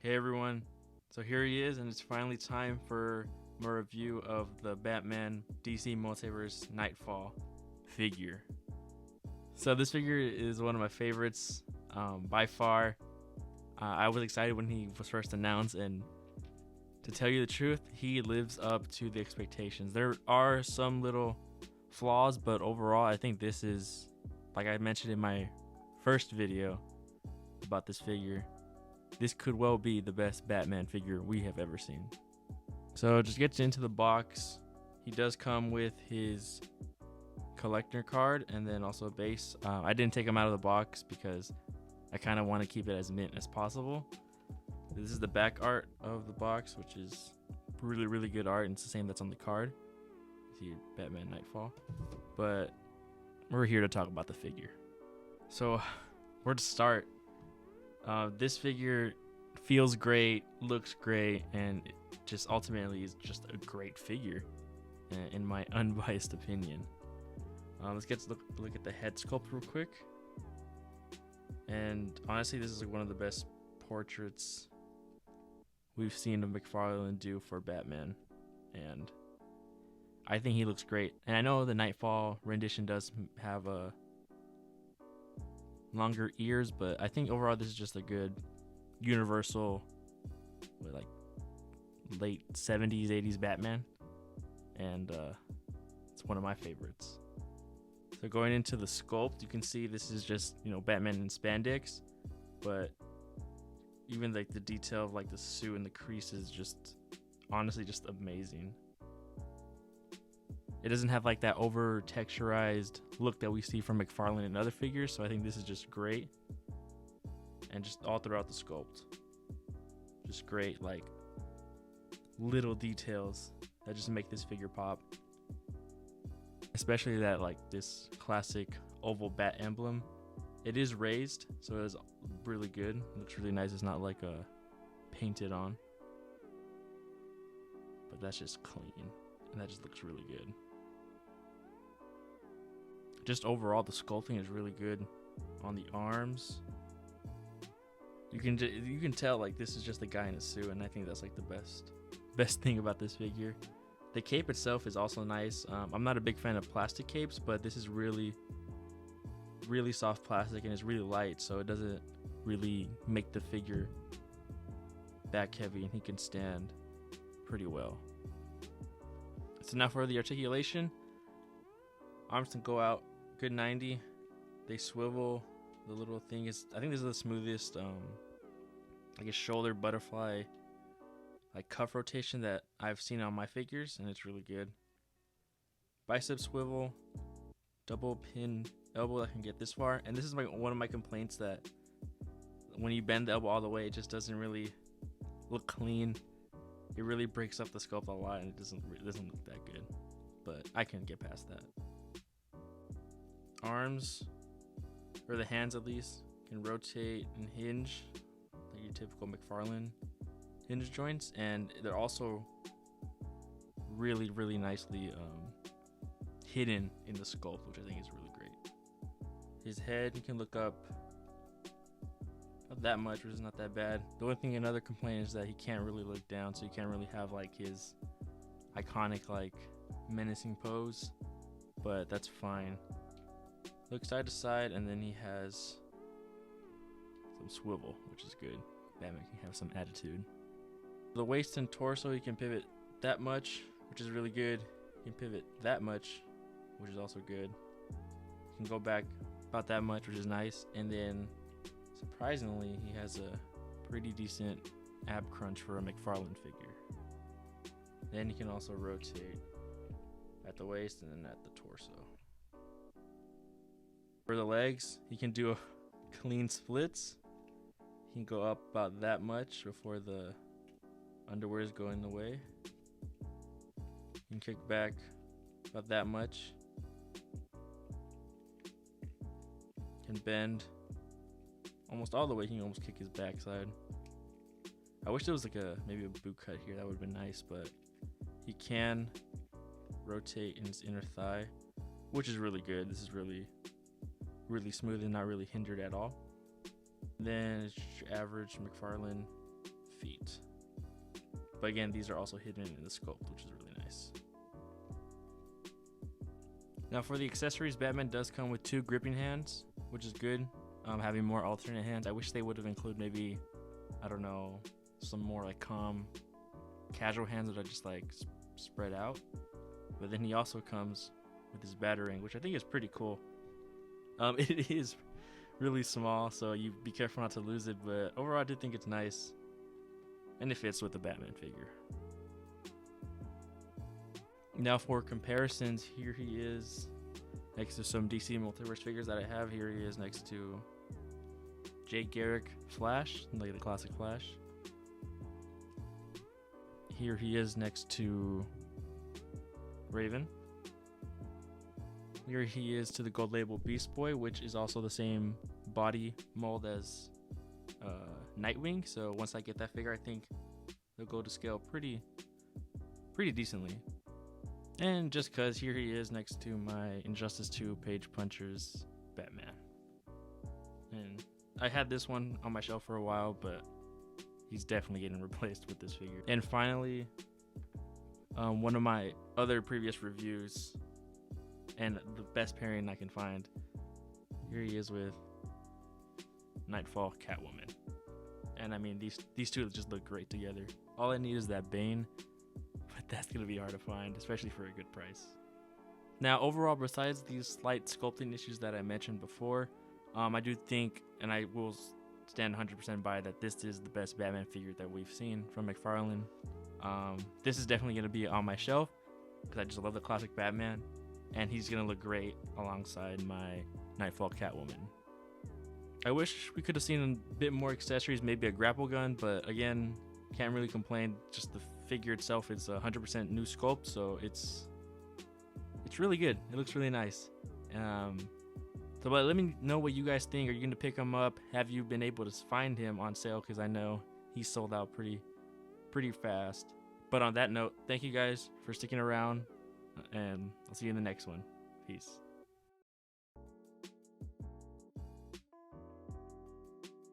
Hey everyone, so here he is, and it's finally time for my review of the Batman DC Multiverse Nightfall figure. So this figure is one of my favorites by far. I was excited when he was first announced, and to tell you the truth, he lives up to the expectations. There are some little flaws, but overall I think this is, like I mentioned in my first video about this figure, this could well be the best Batman figure we have ever seen. So just gets into the box. He does come with his collector card and then also a base. I didn't take him out of the box because I kind of want to keep it as mint as possible. This is the back art of the box, which is really good art, and it's the same that's on the card. You see Batman Knightfall. But we're here to talk about the figure. So where to start? This figure feels great, looks great, and it just ultimately is just a great figure, in my unbiased opinion. Let's get to look at the head sculpt real quick. And honestly, this is like one of the best portraits we've seen of McFarlane do for Batman, and I think he looks great. And I know the Nightfall rendition does have a longer ears, but I think overall this is just a good universal, like late 70s 80s Batman, and it's one of my favorites. So going into the sculpt, you can see this is just, Batman in spandex, but even like the detail of like the suit and the creases, just honestly just amazing. It doesn't have like that over texturized look that we see from McFarlane and other figures, so I think this is just great. And just all throughout the sculpt, just great, like little details that just make this figure pop. Especially that, like, this classic oval bat emblem. It is raised, so it is really good. It looks really nice. It's not like painted on, but that's just clean, and that just looks really good. Just overall, the sculpting is really good on the arms. You can tell like this is just a guy in a suit, and I think that's like the best thing about this figure. The cape itself is also nice. I'm not a big fan of plastic capes, but this is really soft plastic, and it's really light, so it doesn't really make the figure back heavy, and he can stand pretty well. So now for the articulation. Arms can go out good 90. They swivel. The little thing is, I think this is the smoothest like a shoulder butterfly like cuff rotation that I've seen on my figures, and it's really good. Bicep swivel, double pin elbow that can get this far, and this is one of my complaints, that when you bend the elbow all the way, it just doesn't really look clean. It really breaks up the sculpt a lot, and it doesn't look that good, but I can get past that. Arms, or the hands at least, can rotate and hinge like your typical McFarlane hinge joints, and they're also really nicely hidden in the sculpt, which I think is really great. His head, you can look up not that much, which is not that bad. The only thing, another complaint, is that he can't really look down, so you can't really have like his iconic like menacing pose, but that's fine. Look side to side, and then he has some swivel, which is good. Batman can have some attitude. The waist and torso, he can pivot that much, which is really good. He can pivot that much, which is also good. He can go back about that much, which is nice. And then, surprisingly, he has a pretty decent ab crunch for a McFarlane figure. Then he can also rotate at the waist and then at the torso. For the legs, he can do a clean splits. He can go up about that much before the underwear is going away. You can kick back about that much. Can bend almost all the way. He can almost kick his backside. I wish there was like maybe a boot cut here. That would have been nice, but he can rotate in his inner thigh, which is really good. This is really smooth and not really hindered at all. Then it's your average McFarlane feet. But again, these are also hidden in the sculpt, which is really nice. Now for the accessories, Batman does come with 2 gripping hands, which is good. Having more alternate hands. I wish they would have included maybe, I don't know, some more like calm, casual hands that are just like spread out. But then he also comes with his batarang, which I think is pretty cool. It is really small, so you be careful not to lose it. But overall, I do think it's nice, and it fits with the Batman figure. Now for comparisons, here he is next to some DC Multiverse figures that I have. Here he is next to Jay Garrick Flash, like the classic Flash. Here he is next to Raven. Here he is to the gold label Beast Boy, which is also the same body mold as Nightwing. So once I get that figure, I think they'll go to scale pretty decently. And just cause here he is next to my Injustice 2 Page Punchers Batman. And I had this one on my shelf for a while, but he's definitely getting replaced with this figure. And finally, one of my other previous reviews and the best pairing I can find, here he is with Nightfall Catwoman. And I mean, these two just look great together. All I need is that Bane, but that's gonna be hard to find, especially for a good price. Now overall, besides these slight sculpting issues that I mentioned before, I do think, and I will stand 100% by that, this is the best Batman figure that we've seen from McFarlane. This is definitely going to be on my shelf because I just love the classic Batman, and he's going to look great alongside my Nightfall Catwoman. I wish we could have seen a bit more accessories, maybe a grapple gun, but again, can't really complain. Just the figure itself is 100% new sculpt, so it's really good. It looks really nice. But let me know what you guys think. Are you going to pick him up? Have you been able to find him on sale? Because I know he sold out pretty fast. But on that note, thank you guys for sticking around, and I'll see you in the next one. Peace.